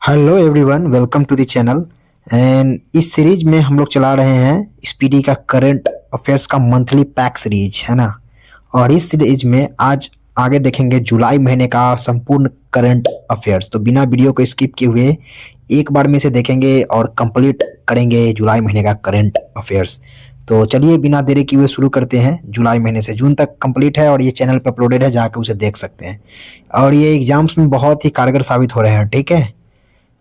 Hello everyone, welcome to the channel. And इस series में हम लोग चला रहे हैं स्पीडी का करंट अफेयर्स का मंथली पैक सीरीज, है ना। और इस सीरीज में आज आगे देखेंगे जुलाई महीने का संपूर्ण करंट अफेयर्स। तो बिना वीडियो को स्किप किए हुए एक बार में इसे देखेंगे और कंप्लीट करेंगे जुलाई महीने का करंट अफेयर्स। तो चलिए बिना देरी किए हुए शुरू करते हैं। जुलाई महीने से जून तक कंप्लीट है और ये चैनल पे अपलोडेड है, जाके उसे देख सकते हैं। और ये एग्जाम्स में बहुत ही कारगर साबित हो रहे हैं, ठीक है।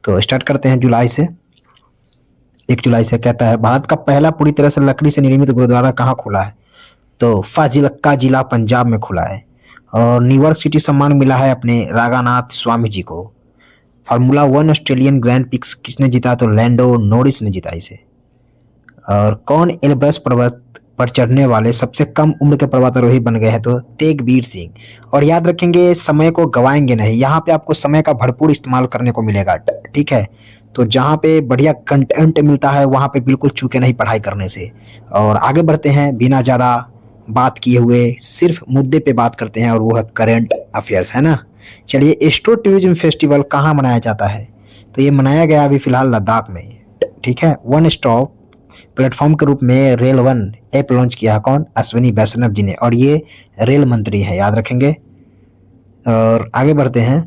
तो स्टार्ट करते हैं जुलाई से। 1 जुलाई से कहता है, भारत का पहला पूरी तरह से लकड़ी से निर्मित गुरुद्वारा कहाँ खुला है? तो फाजिलका जिला पंजाब में खुला है। और न्यूयॉर्क सिटी सम्मान मिला है अपने रागानाथ स्वामी जी को। फार्मूला 1 ऑस्ट्रेलियन ग्रैंड पिक्स किसने जीता? तो लैंडो नोरिस ने जीता इसे। और कौन एल्ब्रस पर्वत पर चढ़ने वाले सबसे कम उम्र के पर्वतारोही बन गए हैं? तो तेगबीर सिंह। और याद रखेंगे, समय को गवाएंगे नहीं। यहाँ पे आपको समय का भरपूर इस्तेमाल करने को मिलेगा, ठीक है। तो जहाँ पे बढ़िया कंटेंट मिलता है वहाँ पे बिल्कुल चूके नहीं पढ़ाई करने से। और आगे बढ़ते हैं, बिना ज़्यादा बात किए हुए सिर्फ मुद्दे पे बात करते हैं, और वो है करंट अफेयर्स, है ना। चलिए, एस्ट्रो टूरिज्म फेस्टिवल कहाँ मनाया जाता है? तो ये मनाया गया अभी फिलहाल लद्दाख में, ठीक है। वन स्टॉप प्लेटफॉर्म के रूप में रेल वन ऐप लॉन्च किया है कौन? अश्विनी वैष्णव जी ने। और ये रेल मंत्री है, याद रखेंगे। और आगे बढ़ते हैं,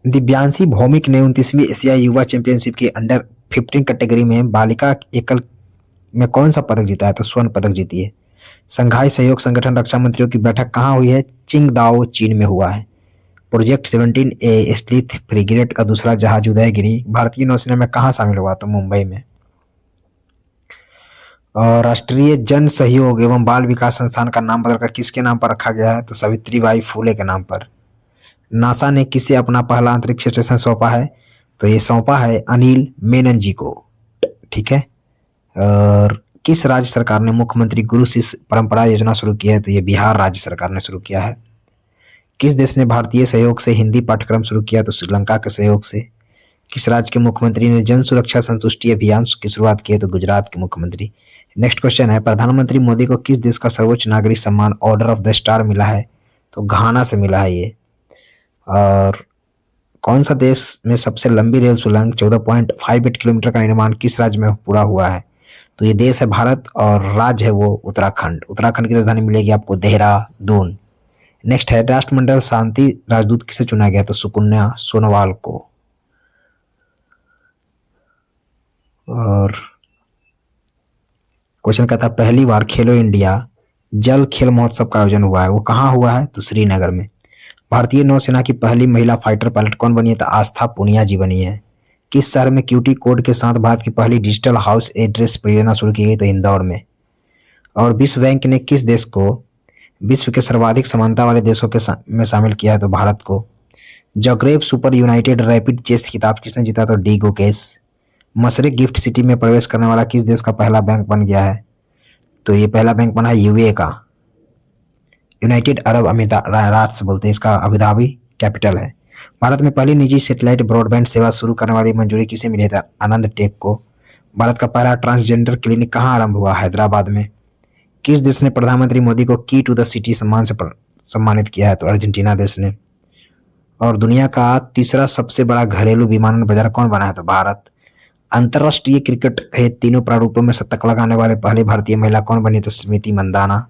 दिव्यांशी भौमिक ने 29वीं एशियाई युवा चैंपियनशिप की अंडर 15 कैटेगरी में बालिका एकल में कौन सा पदक जीता है? तो स्वर्ण पदक जीती है। संघाई सहयोग संगठन रक्षा मंत्रियों की बैठक कहाँ हुई है? चिंगदाओ चीन में हुआ है। प्रोजेक्ट 17A स्लीथ फ्रिगेट का दूसरा जहाज उदयगिरी भारतीय नौसेना में कहाँ शामिल हुआ? तो मुंबई में। और राष्ट्रीय जन सहयोग एवं बाल विकास संस्थान का नाम बदलकर किसके नाम पर रखा गया है? तो सावित्रीबाई फूले के नाम पर। नासा ने किसे अपना पहला अंतरिक्ष स्टेशन सौंपा है? तो ये सौंपा है अनिल मेनन जी को, ठीक है। और किस राज्य सरकार ने मुख्यमंत्री गुरु शिष्य परंपरा योजना शुरू की है? तो ये बिहार राज्य सरकार ने शुरू किया है। किस देश ने भारतीय सहयोग से हिंदी पाठ्यक्रम शुरू किया? तो श्रीलंका के सहयोग से। किस राज्य के मुख्यमंत्री ने जन सुरक्षा संतुष्टि अभियान की शुरुआत की है? तो गुजरात के मुख्यमंत्री। नेक्स्ट क्वेश्चन है, प्रधानमंत्री मोदी को किस देश का सर्वोच्च नागरिक सम्मान ऑर्डर ऑफ द स्टार मिला है? तो घाना से मिला है ये। और कौन सा देश में सबसे लंबी रेल सुरंग 14.58 किलोमीटर का निर्माण किस राज्य में पूरा हुआ है? तो ये देश है भारत और राज्य है वो उत्तराखंड। उत्तराखंड की राजधानी मिलेगी आपको देहरादून। नेक्स्ट है, राष्ट्रमंडल शांति राजदूत किसे चुना गया? तो सुकन्या सोनोवाल को। और क्वेश्चन कहता है, पहली बार खेलो इंडिया जल खेल महोत्सव का आयोजन हुआ है, वो कहाँ हुआ है? तो श्रीनगर में। भारतीय नौसेना की पहली महिला फाइटर पायलट कौन बनी है? तो आस्था पुनिया जी बनी है। किस शहर में क्यूटी कोड के साथ भारत की पहली डिजिटल हाउस एड्रेस परियोजना शुरू की गई? तो इंदौर में। और विश्व बैंक ने किस देश को विश्व के सर्वाधिक समानता वाले देशों के में शामिल किया है? तो भारत को। Zagreb super united rapid chess खिताब किसने जीता? तो D Gukesh. Mashreq GIFT City में प्रवेश करने वाला किस देश का पहला बैंक बन गया है? तो ये पहला बैंक बना है यूए का, यूनाइटेड अरब अमीरात बोलते हैं इसका, अबुधाबी कैपिटल है। भारत में पहली निजी सैटेलाइट ब्रॉडबैंड सेवा शुरू करने वाली मंजूरी किसे मिली था? आनंद टेक को। भारत का पहला ट्रांसजेंडर क्लिनिक कहाँ आरंभ हुआ? हैदराबाद में। किस देश ने प्रधानमंत्री मोदी को की टू द सिटी सम्मान से सम्मानित किया है? तो अर्जेंटीना देश ने। और दुनिया का तीसरा सबसे बड़ा घरेलू विमानन बाजार कौन बना है? तो भारत। अंतर्राष्ट्रीय क्रिकेट के तीनों प्रारूपों में शतक लगाने वाले पहले भारतीय महिला कौन बनी? तो स्मृति मंदाना।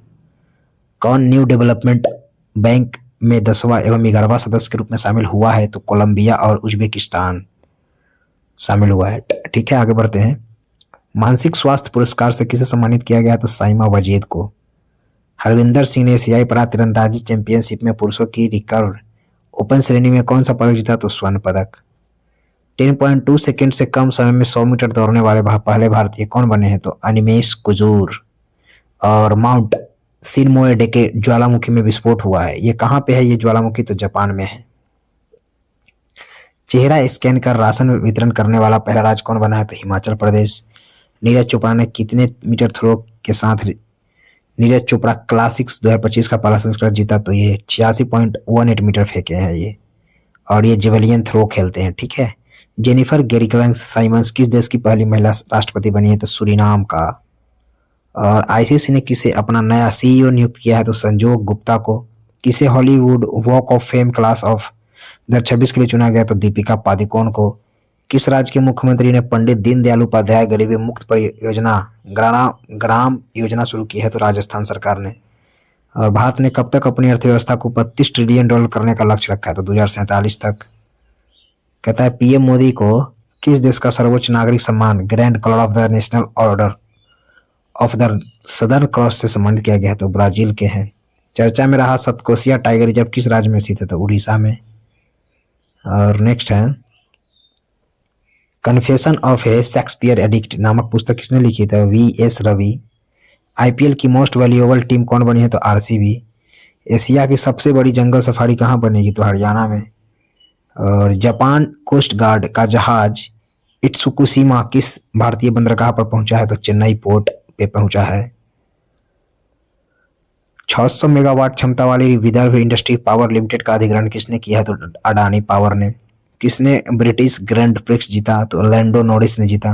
कौन न्यू डेवलपमेंट बैंक में 10वां एवं 11वां सदस्य के रूप में शामिल हुआ है? तो कोलंबिया और उज्बेकिस्तान शामिल हुआ है, ठीक है। आगे बढ़ते हैं, मानसिक स्वास्थ्य पुरस्कार से किसे सम्मानित किया गया? तो साइमा वजीद को। हरविंदर सिंह ने एशियाई पैरा तीरंदाजी चैंपियनशिप में पुरुषों की रिकर्व ओपन श्रेणी में कौन सा पदक जीता? तो स्वर्ण पदक। 10.2 सेकंड से कम समय में 100 मीटर दौड़ने वाले पहले भारतीय कौन बने हैं? तो अनिमेश कुजूर। और माउंट सिनमोएडे के ज्वालामुखी में विस्फोट हुआ है, ये कहाँ पे है ये ज्वालामुखी? तो जापान में है। चेहरा स्कैन कर राशन वितरण करने वाला पहला राज्य कौन बना है? तो हिमाचल प्रदेश। नीरज चोपड़ा ने कितने मीटर थ्रो के साथ नीरज चोपड़ा क्लासिक्स 2025 का पहला संस्करण जीता? तो ये 86.18 मीटर फेंके हैं ये। और ये जेवलियन थ्रो खेलते हैं, ठीक है। जेनिफर गेरिकलेंस साइमंस किस देश की पहली महिला राष्ट्रपति बनी है? तो सूरीनाम का। और आईसीसी ने किसे अपना नया सीईओ नियुक्त किया है? तो संजोग गुप्ता को। किसे Hollywood walk of fame class of 2026 के लिए चुना गया तो दीपिका पादुकोण को। किस राज्य के मुख्यमंत्री ने पंडित दीनदयाल उपाध्याय गरीबी मुक्त परियोजना ग्राम योजना शुरू की है? तो राजस्थान सरकार ने। और भारत ने कब तक अपनी अर्थव्यवस्था को $32 ट्रिलियन करने का लक्ष्य रखा है? तो 2047 तक। कहता है पीएम मोदी को किस देश का सर्वोच्च नागरिक सम्मान grand colour of the national order of the southern cross से सम्मानित किया गया है? तो ब्राजील के हैं। चर्चा में रहा सतकोसिया टाइगर रिजर्व किस राज्य में स्थित है? तो उड़ीसा में। और नेक्स्ट है confession of A Shakespeare addict नामक पुस्तक किसने लिखी? था VS रवि। आईपीएल की मोस्ट वैल्यूएबल टीम कौन बनी है? तो आरसीबी। एशिया की सबसे बड़ी जंगल सफारी कहाँ बनेगी? तो हरियाणा में। और जापान कोस्ट गार्ड का जहाज इत्सुकुशिमा किस भारतीय बंदरगाह पर पहुंचा है? तो चेन्नई पोर्ट पे पहुंचा है। 600 मेगावाट क्षमता वाली विदर्भ इंडस्ट्री पावर लिमिटेड का अधिग्रहण किसने किया है? तो अडानी पावर ने। किसने ब्रिटिश ग्रैंड प्रिक्स जीता? तो लैंडो नॉरिस ने जीता।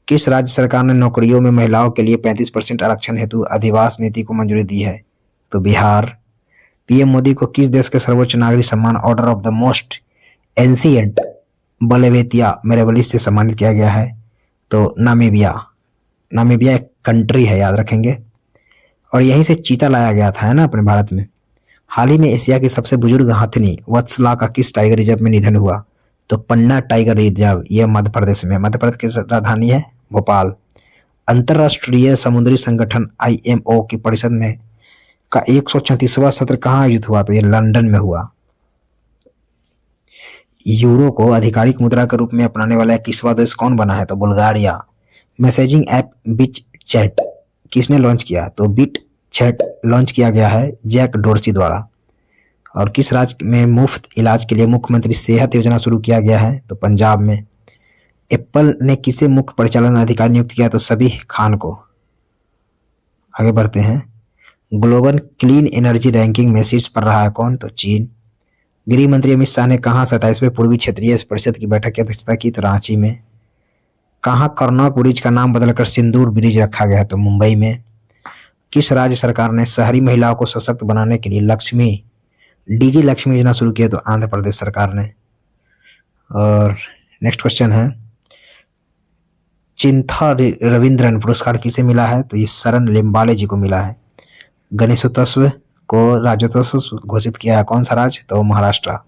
किस राज्य सरकार ने नौकरियों में महिलाओं के लिए 35% आरक्षण हेतु अधिवास नीति को मंजूरी दी है? तो बिहार। पीएम मोदी को किस देश के सर्वोच्च नागरिक सम्मान Order of the Most Ancient बलेवेतिया मेरेवलिस से सम्मानित किया गया है? तो नामीबिया। नामीबिया एक कंट्री है, याद रखेंगे। और यहीं से चीता लाया गया था, है ना, अपने भारत में। हाल ही में एशिया की सबसे बुजुर्ग हाथनी वत्सला का किस टाइगर रिजर्व में निधन हुआ? तो पन्ना टाइगर रिजर्व, यह मध्य प्रदेश में। मध्य प्रदेश की राजधानी है भोपाल। अंतरराष्ट्रीय समुद्री संगठन IMO की परिषद में का 134वां सत्र कहाँ आयोजित हुआ? तो यह लंदन में हुआ। यूरो को आधिकारिक मुद्रा के रूप में अपनाने वाला 21वां देश कौन बना है? तो Bulgaria. Messaging app bit chat किसने लॉन्च किया? तो बिट चैट लॉन्च किया गया है जैक डोर्सी द्वारा। और किस राज्य में मुफ्त इलाज के लिए मुख्यमंत्री सेहत योजना शुरू किया गया है? तो पंजाब में। एप्पल ने किसे मुख्य परिचालन अधिकारी नियुक्त किया? तो सबीह खान को। आगे बढ़ते हैं। ग्लोबल क्लीन एनर्जी रैंकिंग में शीर्ष पर रहा है कौन? तो चीन। गृह मंत्री अमित शाह ने कहाँ 27वें पूर्वी क्षेत्रीय परिषद की बैठक की अध्यक्षता की? तो रांची में। कहाँ कर्नौक ब्रिज का नाम बदलकर सिंदूर ब्रिज रखा गया है? तो मुंबई में। किस राज्य सरकार ने शहरी महिलाओं को सशक्त बनाने के लिए डीजी लक्ष्मी योजना शुरू की है? तो आंध्र प्रदेश सरकार ने। और नेक्स्ट क्वेश्चन है चिंथा रविंद्रन पुरस्कार किसे मिला है? तो ये शरण लिम्बाले जी को मिला है। गणेशोत्सव को राज्योत्सव घोषित किया है कौन सा राज्य? तो महाराष्ट्र।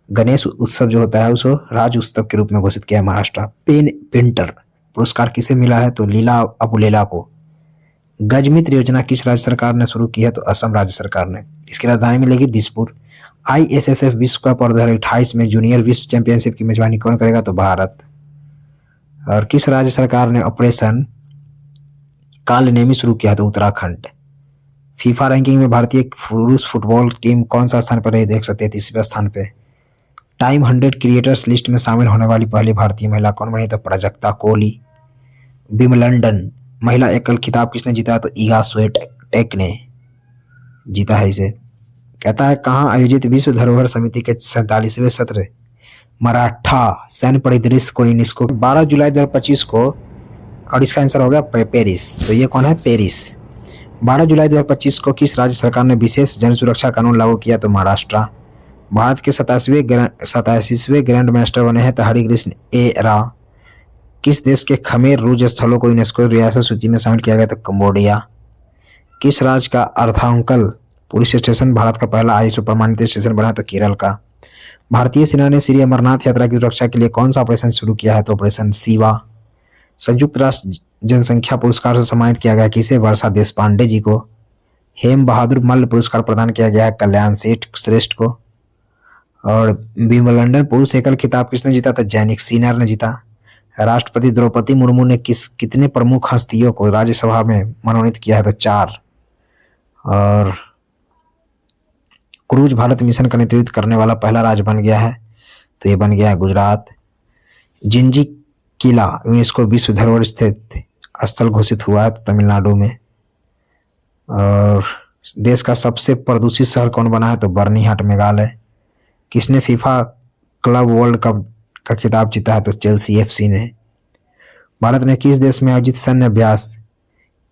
गणेश उत्सव जो होता है उसको राज्य उत्सव के रूप में घोषित किया है महाराष्ट्र। पेन पेंटर पुरस्कार किसे मिला है? तो लीला अबुलेला को। गजमित्र योजना किस राज्य सरकार ने शुरू की है? तो असम राज्य सरकार ने। इसकी राजधानी मिलेगी दिसपुर। ISSF विश्व कप और 2028 में जूनियर विश्व चैंपियनशिप की मेजबानी कौन करेगा? तो भारत। और किस राज्य सरकार ने ऑपरेशन कालनेमी शुरू किया? तो उत्तराखंड। फीफा रैंकिंग में भारतीय पुरुष फुटबॉल टीम कौन सा स्थान पर रही? 133वें स्थान पे। टाइम 100 क्रिएटर्स लिस्ट में शामिल होने वाली पहली भारतीय महिला कौन बनी? तो प्राजक्ता कोहली। विंबलडन महिला एकल खिताब किसने जीता? तो इगा स्विएटेक ने जीता है इसे। कहता है कहाँ आयोजित विश्व धरोहर समिति के 47वें सत्र मराठा सैन्य परिदृश्य को यूनेस्को 12 जुलाई 2025 को। और इसका आंसर हो गया पेरिस। तो ये कौन है? पेरिस। 12 जुलाई 2025 को किस राज्य सरकार ने विशेष जन सुरक्षा कानून लागू किया? तो महाराष्ट्र। भारत के 87वें ग्रैंड मास्टर बने हैं तो हरिकृष्ण ए रा। किस देश के खमेर रूज स्थलों को यूनेस्को रियासत सूची में शामिल किया गया? तो कंबोडिया। किस राज्य का अर्धांकल पुलिस स्टेशन भारत का पहला ISO प्रमाणित स्टेशन बना? तो केरल का। भारतीय सेना ने श्री अमरनाथ यात्रा की सुरक्षा के लिए कौन सा ऑपरेशन शुरू किया है? तो ऑपरेशन शिवा। संयुक्त राष्ट्र जनसंख्या पुरस्कार से सम्मानित किया गया किसे? वर्षा देशपांडे जी को। हेम बहादुर मल्ल पुरस्कार प्रदान किया गया है कल्याण सेठ श्रेष्ठ को। और विंबलडन पुरुष एकल खिताब किसने जीता? था जैनिक सीनर ने जीता। राष्ट्रपति द्रौपदी मुर्मू ने कितने प्रमुख हस्तियों को राज्यसभा में मनोनीत किया है? तो 4। और क्रूज भारत मिशन का नेतृत्व करने वाला पहला राज्य बन गया है तो ये बन गया है गुजरात। जिंजी किला यूनेस्को विश्व धरोहर स्थित स्थल घोषित हुआ है तो तमिलनाडु में। और देश का सबसे प्रदूषित शहर कौन बना है? तो बर्नीहाट मेघालय। किसने फीफा क्लब वर्ल्ड कप का खिताब जीता है? तो चेल्सी FC ने। भारत ने किस देश में आयोजित सैन्य अभ्यास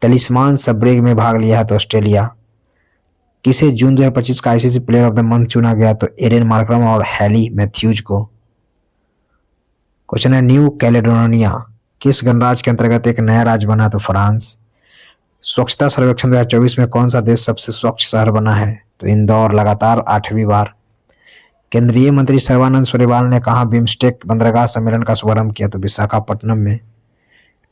तलिस्मान सबरेग में भाग लिया है? तो ऑस्ट्रेलिया। किसे जून 2025 का ICC player of the month चुना गया? तो एडेन मार्करम और हैली मैथ्यूज को। क्वेश्चन है न्यू कैलेडोनिया किस गणराज्य के अंतर्गत एक नया राज्य बना? तो फ्रांस। स्वच्छता सर्वेक्षण 2024 में कौन सा देश सबसे स्वच्छ शहर बना है? तो इंदौर, लगातार 8वीं बार। केंद्रीय मंत्री सर्बानंद सोनोवाल ने कहा बिम्स्टेक बंदरगाह सम्मेलन का शुभारंभ किया? तो विशाखापट्टनम में।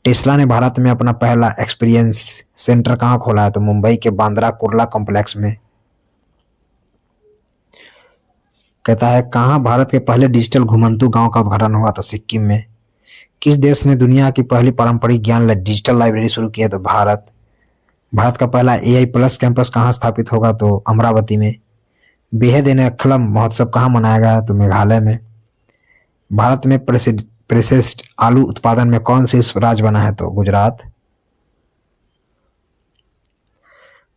टेस्ला ने भारत में अपना पहला एक्सपीरियंस सेंटर कहाँ खोला है? तो मुंबई के बांद्रा कुर्ला कॉम्प्लेक्स में। कहता है कहाँ भारत के पहले डिजिटल घुमंतू गांव का उद्घाटन हुआ? तो सिक्किम में। किस देश ने दुनिया की पहली पारंपरिक ज्ञान डिजिटल लाइब्रेरी शुरू की है? तो भारत। भारत का पहला एआई प्लस कैंपस कहाँ स्थापित होगा? तो अमरावती में। बेहद एनखलम महोत्सव कहाँ मनाया गया? तो मेघालय में। भारत में प्रोसेस्ड आलू उत्पादन में कौन सी राज्य बना है? तो गुजरात।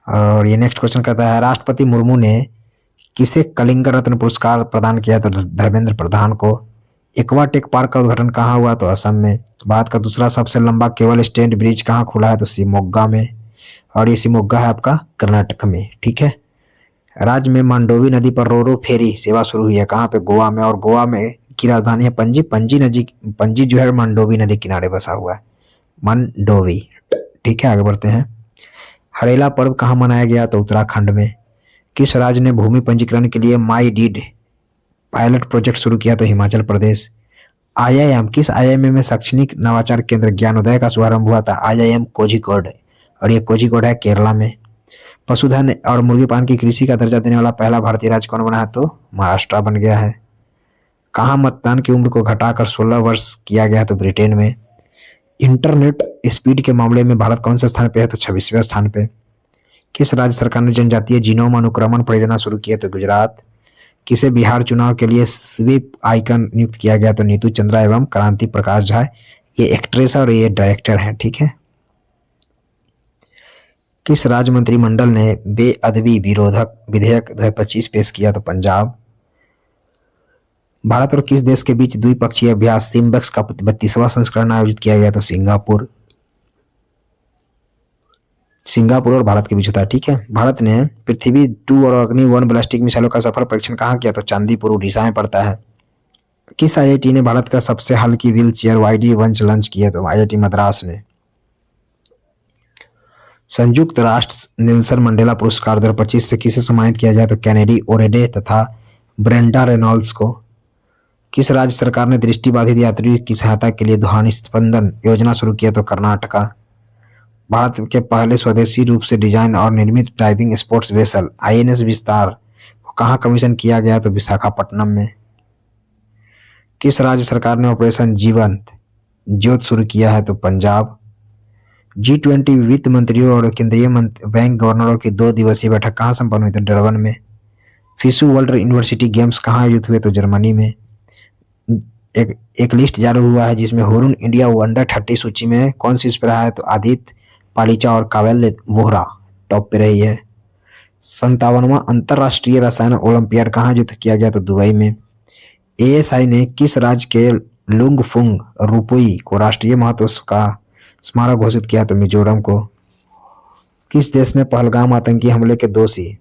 और ये नेक्स्ट क्वेश्चन कहता है राष्ट्रपति मुर्मू ने किसे कलिंग रत्न पुरस्कार प्रदान किया? तो धर्मेंद्र प्रधान को। एक्वाटेक पार्क का उद्घाटन कहाँ हुआ? तो असम में। भारत का दूसरा सबसे लंबा केबल स्टैंड ब्रिज कहाँ खुला है? तो शिमोगा में। और ये शिमोगा है आपका कर्नाटक में। ठीक है। राज्य में मांडोवी नदी पर रोरो फेरी सेवा शुरू हुई है कहाँ पे? गोवा में। और गोवा में की राजधानी है पणजी। पणजी जो है मांडोवी नदी किनारे बसा हुआ है, मांडोवी। ठीक है, आगे बढ़ते हैं। हरेला पर्व कहाँ मनाया गया? तो उत्तराखंड में। किस राज्य ने भूमि पंजीकरण के लिए माई डीड पायलट प्रोजेक्ट शुरू किया? तो हिमाचल प्रदेश। आईआईएम किस आईआईएम में शैक्षणिक नवाचार केंद्र ज्ञानोदय का शुभारंभ हुआ था? आईआईएम कोझिकोड। और ये कोझिकोड है केरला में। पशुधन और मुर्गी पालन की कृषि का दर्जा देने वाला पहला भारतीय राज्य कौन बना है? तो महाराष्ट्र बन गया है। कहाँ मतदान की उम्र को घटाकर 16 वर्ष किया गया? तो ब्रिटेन में। इंटरनेट स्पीड के मामले में भारत कौन से स्थान पे है? तो 26वें स्थान पे। किस राज्य सरकार ने जनजातीय जीनोम अनुक्रमण परियोजना शुरू की है? तो गुजरात। किसे बिहार चुनाव के लिए स्वीप आइकन नियुक्त किया गया? तो नीतू चंद्रा एवं क्रांति प्रकाश झा। ये एक्ट्रेस और ये डायरेक्टर हैं। ठीक है। किस राज्य मंत्रिमंडल ने बेअदबी विरोधक विधेयक 2025 पेश किया? तो पंजाब। भारत और किस देश के बीच द्विपक्षीय अभ्यास सिम्बेक्स का 32वां संस्करण आयोजित किया गया? तो सिंगापुर। सिंगापुर और भारत के बीच होता है। ठीक है। भारत ने पृथ्वी 2 और अग्नि 1 बैलिस्टिक मिसाइलों का सफल परीक्षण कहाँ किया? तो चांदीपुर उड़ीसा में पड़ता है। किस आईआईटी ने भारत का सबसे हल्की व्हील चेयर वाईडी वंच लॉन्च किया? तो आईआईटी मद्रास ने। संयुक्त राष्ट्र नेल्सन मंडेला पुरस्कार 2025 से किसे सम्मानित किया गया? तो कैनेडी ओरेडे तथा ब्रेंडा रेनॉल्ड्स को। किस राज्य सरकार ने दृष्टिबाधित यात्रियों की सहायता के लिए ध्वनि स्पंदन योजना शुरू किया? तो कर्नाटका। भारत के पहले स्वदेशी रूप से डिजाइन और निर्मित ड्राइविंग स्पोर्ट्स वेसल आईएनएस विस्तार को कहाँ कमीशन किया गया? तो विशाखापट्टनम में। किस राज्य सरकार ने ऑपरेशन जीवंत ज्योत शुरू किया है? तो पंजाब। G20 वित्त मंत्रियों और केंद्रीय बैंक गवर्नरों की 2 दिवसीय बैठक कहाँ संपन्न हुई? तो डरबन में। फिशु वर्ल्ड यूनिवर्सिटी गेम्स कहाँ आयोजित हुए? तो जर्मनी में। एक लिस्ट जारी हुआ है जिसमें हुरुन इंडिया अंडर 30 सूची में कौन सी इस पर रहा है? तो आदित्य पालीचा और कावेल वोहरा टॉप पे रही है। 57वां अंतरराष्ट्रीय रसायन ओलंपियाड कहाँ आयोजित किया गया? तो दुबई में। एएसआई ने किस राज्य के लुंगफुंग रुपुई को राष्ट्रीय महत्व का स्मारक घोषित किया? तो मिजोरम को। किस देश ने पहलगाम आतंकी हमले के दोषी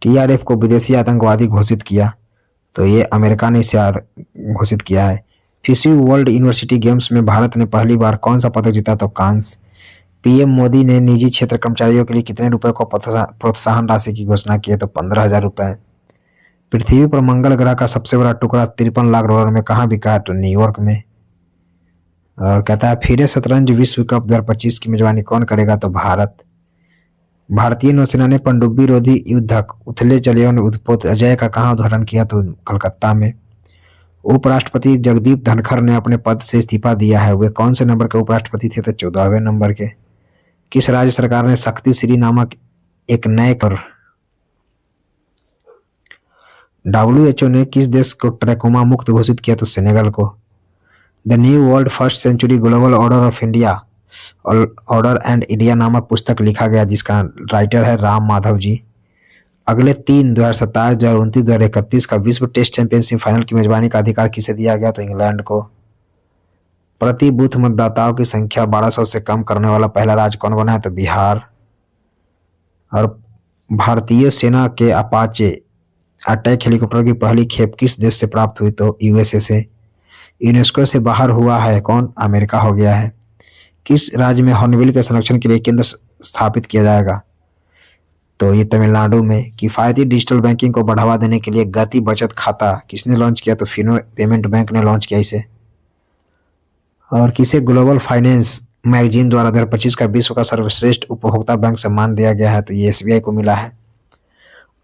टीआरएफ को विदेशी आतंकवादी घोषित किया? तो ये अमेरिका ने इसे घोषित किया है। फिशु वर्ल्ड यूनिवर्सिटी गेम्स में भारत ने पहली बार कौन सा पदक जीता? तो कांस्य। पीएम मोदी ने निजी क्षेत्र कर्मचारियों के लिए कितने रुपए को प्रोत्साहन राशि की घोषणा की है? तो 15,000 रुपए। पृथ्वी पर मंगल ग्रह का सबसे बड़ा टुकड़ा 53 लाख डॉलर में कहाँ बिका है? तो न्यूयॉर्क में। और कहता है फिरे शतरंज विश्व कप 2025 की मेजबानी कौन करेगा? तो भारत। भारतीय नौसेना ने पनडुब्बी रोधी युद्धक उथले चलियोन उद्पोत अजय का कहाँ उद्घाटन किया? तो कलकत्ता में। उपराष्ट्रपति जगदीप धनखड़ ने अपने पद से इस्तीफा दिया है। वे कौन से नंबर के उपराष्ट्रपति थे? तो 14वें नंबर के। किस राज्य सरकार ने शक्ति श्री नामक एक नए कर WHO ने किस देश को ट्रैकोमा मुक्त घोषित किया? तो सेनेगल को। The new world first century global order of India order and India नामक पुस्तक लिखा गया जिसका राइटर है राम माधव जी। अगले 2027, 2029, 2031 का विश्व टेस्ट चैंपियनशिप फाइनल की मेजबानी का अधिकार किसे दिया गया? तो इंग्लैंड को। प्रति बूथ मतदाताओं की संख्या 1200 से कम करने वाला पहला राज्य कौन बना है? तो बिहार। और भारतीय सेना के अपाचे अटैक हेलीकॉप्टर की पहली खेप किस देश से प्राप्त हुई? तो यूएसए से। यूनेस्को से बाहर हुआ है कौन? अमेरिका हो गया है। किस राज्य में हॉर्नबिल के संरक्षण के लिए केंद्र स्थापित किया जाएगा? तो ये तमिलनाडु में। किफायती डिजिटल बैंकिंग को बढ़ावा देने के लिए गति बचत खाता किसने लॉन्च किया? तो फिनो पेमेंट बैंक ने लॉन्च किया इसे। और किसे ग्लोबल फाइनेंस मैगजीन द्वारा 2025 का विश्व का सर्वश्रेष्ठ उपभोक्ता बैंक सम्मान दिया गया है? तो ये एसबीआई को मिला है।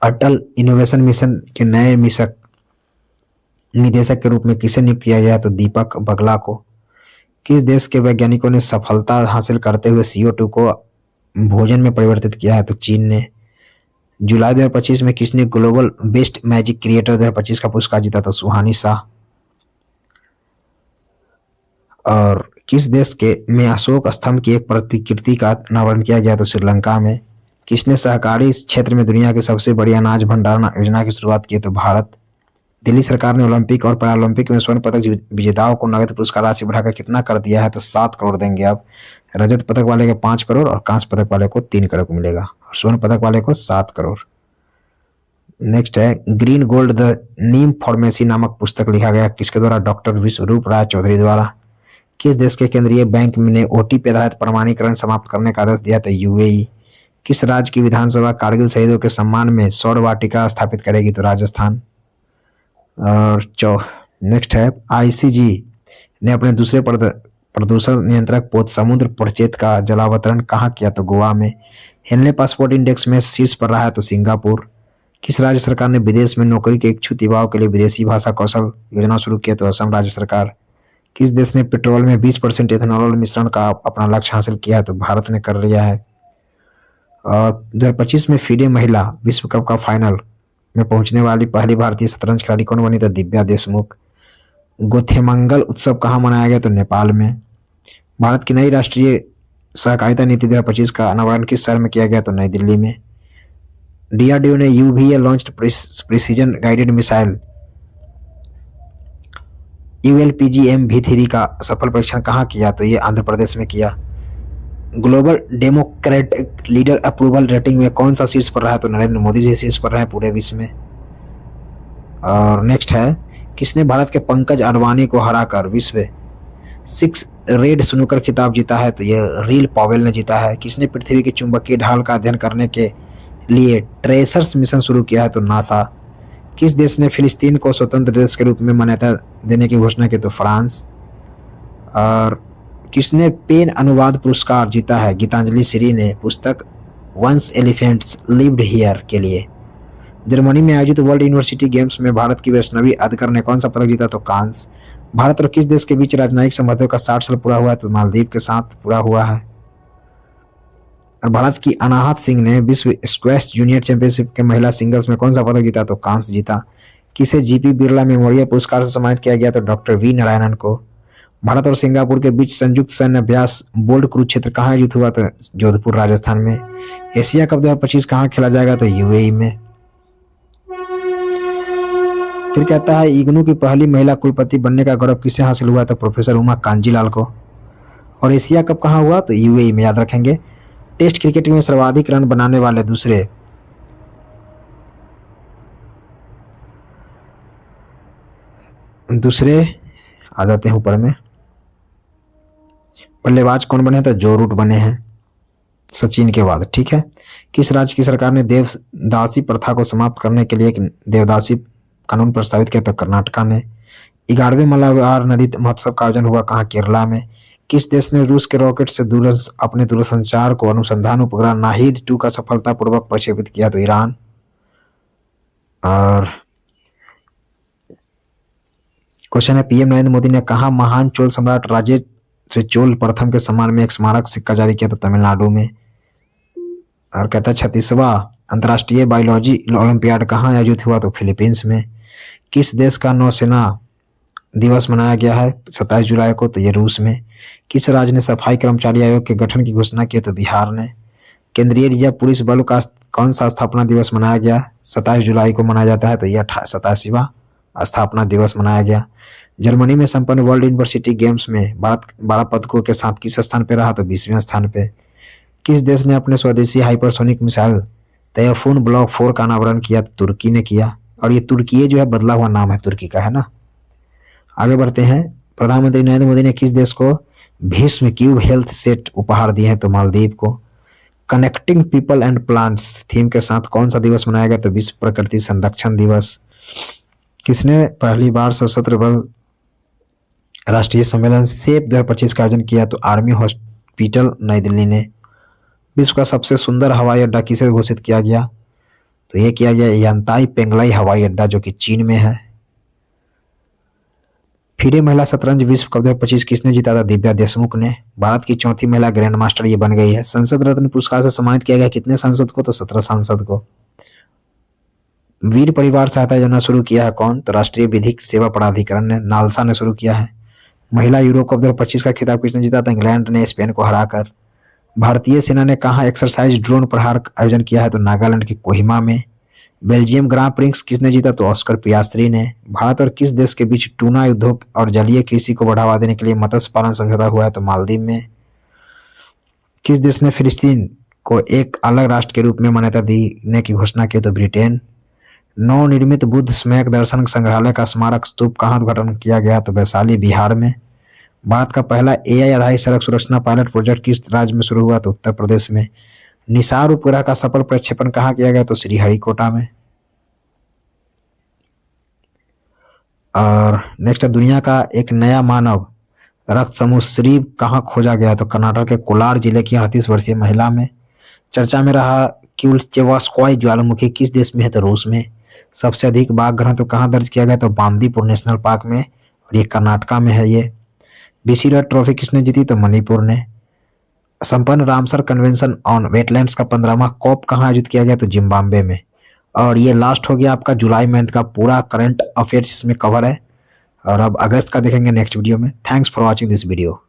अटल इनोवेशन मिशन के नए निदेशक के रूप में किसे नियुक्त किया गया? तो दीपक बगला को। किस देश के वैज्ञानिकों ने सफलता हासिल करते हुए CO2 को भोजन में परिवर्तित किया है? तो चीन ने। जुलाई 2025 में किसने ग्लोबल बेस्ट मैजिक क्रिएटर 2025 का पुरस्कार जीता? तो सुहानी शाह। और किस देश के में अशोक स्तंभ की एक प्रतिकृति का अनावरण किया गया? तो श्रीलंका में। किसने सहकारी क्षेत्र में दुनिया की सबसे बड़ी अनाज भंडारण योजना की शुरुआत की? तो भारत। दिल्ली सरकार ने ओलंपिक और पैरालंपिक में स्वर्ण पदक विजेताओं को नगद पुरस्कार राशि बढ़ाकर कितना कर दिया है? तो 7 करोड़ देंगे अब। रजत पदक वाले को 5 करोड़ और कांस्य पदक वाले को 3 करोड़ को मिलेगा और स्वर्ण पदक वाले को 7 करोड़। नेक्स्ट है green gold the Neem pharmacy नामक पुस्तक लिखा गया किसके द्वारा? डॉक्टर विश्वरूप राय चौधरी द्वारा। किस देश के केंद्रीय बैंक ने OTP आधारित प्रमाणीकरण समाप्त करने का आदेश दिया? था UAE। किस राज्य की विधानसभा कारगिल शहीदों के सम्मान में सौर वाटिका स्थापित करेगी? तो राजस्थान। और नेक्स्ट है ICG ने अपने दूसरे प्रदूषण नियंत्रक पोत समुद्र प्रचेत का जलावतरण कहाँ किया? तो गोवा में। हेनले पासपोर्ट इंडेक्स में शीर्ष पर रहा है? तो सिंगापुर। किस राज्य सरकार ने विदेश में नौकरी के इच्छुक युवाओं के लिए विदेशी भाषा कौशल योजना शुरू किया? तो असम राज्य सरकार। किस देश ने पेट्रोल में 20% इथेनॉल मिश्रण का अपना लक्ष्य हासिल किया है? तो भारत ने कर लिया है। और 2025 में FIDE महिला विश्व कप का फाइनल में पहुंचने वाली पहली भारतीय शतरंज खिलाड़ी कौन बनी? तो दिव्या देशमुख। गोथेमंगल उत्सव कहाँ मनाया गया? तो नेपाल में। भारत की नई राष्ट्रीय सहकारिता नीति 2025 का अनावरण किस शहर में किया गया? तो नई दिल्ली में। DRDO ने UVA launched precision guided missile ULPGM-V3 का सफल परीक्षण कहाँ किया? तो ये आंध्र प्रदेश में किया। Global democratic leader approval rating में कौन सा शीर्ष पर रहा है? तो नरेंद्र मोदी जी शीर्ष पर रहे पूरे विश्व में। और नेक्स्ट है किसने भारत के पंकज अडवाणी को हराकर विश्व 6 रेड स्नूकर खिताब जीता है? तो ये रील पॉवेल ने जीता है। किसने पृथ्वी की चुंबकीय ढाल का अध्ययन करने के लिए ट्रेसर्स मिशन शुरू किया है? तो नासा। किस देश ने फिलिस्तीन को स्वतंत्र देश के रूप में मान्यता देने की घोषणा की? तो फ्रांस। और किसने पेन अनुवाद पुरस्कार जीता है? गीतांजलि श्री ने पुस्तक वंस एलिफेंट्स लिव्ड हियर के लिए। जर्मनी में आयोजित वर्ल्ड यूनिवर्सिटी गेम्स में भारत की वैष्णवी अदकर ने कौन सा पदक जीता? तो कांस्य। भारत और किस देश के बीच राजनयिक संबंधों का 60 साल पूरा हुआ है? तो मालदीव के साथ पूरा हुआ है। और भारत की अनाहत सिंह ने विश्व स्क्वैश जूनियर चैंपियनशिप के महिला सिंगल्स में कौन सा पदक जीता? तो कांस्य जीता। किसे GP बिरला मेमोरियल पुरस्कार से सम्मानित किया गया? तो डॉक्टर V नारायणन को। भारत और सिंगापुर के बीच संयुक्त सैन्य अभ्यास बोल्ड कुरुक्षेत्र कहाँ आयोजित हुआ? तो जोधपुर राजस्थान में। एशिया कप 2025 कहाँ खेला जाएगा? तो UAE में। फिर कहता है इग्नू की पहली महिला कुलपति बनने का गौरव किसे हासिल हुआ? तो प्रोफेसर उमा कांजीलाल को। और एशिया कप कहाँ हुआ? तो UAE में, याद रखेंगे। टेस्ट क्रिकेट में सर्वाधिक रन बनाने वाले दूसरे आ जाते हैं ऊपर में, बल्लेबाज कौन बने? तो जो रूट बने हैं सचिन के बाद। ठीक है। किस राज्य की सरकार ने देवदासी प्रथा को समाप्त करने के लिए एक देवदासी कानून प्रस्तावित किया? तो कर्नाटका ने। 11वें मलाबार नदी महोत्सव का आयोजन हुआ कहाँ? केरला में। किस देश ने रूस के रॉकेट से अपने दूरसंचार को अनुसंधान उपग्रह नाहिद-2 का सफलतापूर्वक प्रक्षेपित किया? तो ईरान। और क्वेश्चन है PM नरेंद्र मोदी ने कहा महान चोल सम्राट राजेंद्र चोल प्रथम के सम्मान में एक स्मारक सिक्का जारी किया? तो तमिलनाडु में। और कहता है 36वां अंतर्राष्ट्रीय बायोलॉजी ओलंपियाड कहाँ आयोजित हुआ? तो फिलीपींस में। किस देश का नौसेना दिवस मनाया गया है 27 जुलाई को? तो ये रूस में। किस राज्य ने सफाई कर्मचारी आयोग के गठन की घोषणा की? तो बिहार ने। केंद्रीय रिजर्व पुलिस बल का कौन सा स्थापना दिवस मनाया गया 27 जुलाई को मनाया जाता है? तो यह 87वां। स्थापना दिवस मनाया गया। जर्मनी में संपन्न वर्ल्ड यूनिवर्सिटी गेम्स में भारत 12 पदकों के साथ किस स्थान पर रहा? तो 20वें स्थान पे। किस देश ने अपने स्वदेशी हाइपरसोनिक मिसाइल तयफून ब्लॉक 4 का अनावरण किया? तो तुर्की ने किया। और ये तुर्की जो है बदला हुआ नाम है तुर्की का, है ना। आगे बढ़ते हैं। प्रधानमंत्री नरेंद्र मोदी ने किस देश को भीष्म क्यूब हेल्थ सेट उपहार दिए हैं? तो मालदीव को। Connecting people and plants theme के साथ कौन सा दिवस मनाया गया? तो विश्व प्रकृति संरक्षण दिवस। किसने पहली बार सशस्त्र बल राष्ट्रीय सम्मेलन सेप 2025 का आयोजन किया? तो आर्मी हॉस्पिटल नई दिल्ली ने। विश्व का सबसे सुंदर हवाई अड्डा किसे घोषित किया गया? तो ये किया गया यांताई पेंगलाई हवाई अड्डा जो कि चीन में है। फिडे महिला शतरंज विश्व कप 2025 किसने जीता था? दिव्या देशमुख ने। भारत की चौथी महिला ग्रैंड मास्टर ये बन गई है। संसद रत्न पुरस्कार से सम्मानित किया गया कितने सांसद को? तो 17 सांसद को। वीर परिवार सहायता योजना शुरू किया है कौन? तो राष्ट्रीय विधिक सेवा प्राधिकरण ने, नालसा ने शुरू किया है। महिला यूरो कप 2025 का खिताब किसने जीता था? इंग्लैंड ने स्पेन को हराकर। भारतीय सेना ने कहाँ एक्सरसाइज ड्रोन प्रहार आयोजन किया है? तो नागालैंड के कोहिमा में। बेल्जियम ग्रां प्रिक्स किसने जीता? तो ऑस्कर पियास्त्री ने। भारत और किस देश के बीच टूना उद्योग और जलीय कृषि को बढ़ावा देने के लिए मत्स्य पालन समझौता हुआ है? तो मालदीव में। किस देश ने फिलिस्तीन को एक अलग राष्ट्र के रूप में मान्यता देने की घोषणा की? तो ब्रिटेन। नवनिर्मित बुद्ध स्मैक दर्शन संग्रहालय का स्मारक स्तूप कहाँ उद्घाटन किया गया? तो वैशाली बिहार में। भारत का पहला एआई आधारित सड़क सुरक्षा पायलट प्रोजेक्ट किस राज्य में शुरू हुआ? तो उत्तर प्रदेश में। निसार उपग्रह का सफल प्रक्षेपण कहाँ किया गया? तो श्रीहरिकोटा में। और नेक्स्ट, दुनिया का एक नया मानव रक्त समूह श्री कहाँ खोजा गया? तो कर्नाटक के कोलार जिले की 38 वर्षीय महिला में। चर्चा में रहा क्यूलचेवास्क्वाई ज्वालामुखी किस देश में है? तो रूस में। सबसे अधिक बाघ घनत्व कहाँ दर्ज किया गया? तो बांदीपुर नेशनल पार्क में, और ये कर्नाटका में है ये। बीसी रॉय ट्रॉफी किसने जीती? तो मणिपुर ने। संपन्न रामसर कन्वेंशन ऑन वेटलैंड्स का 15वां कॉप कहाँ आयोजित किया गया? तो जिम्बाब्वे में। और ये लास्ट हो गया आपका जुलाई मंथ का पूरा करंट अफेयर्स इसमें कवर है। और अब अगस्त का देखेंगे नेक्स्ट वीडियो में। Thanks for watching this video.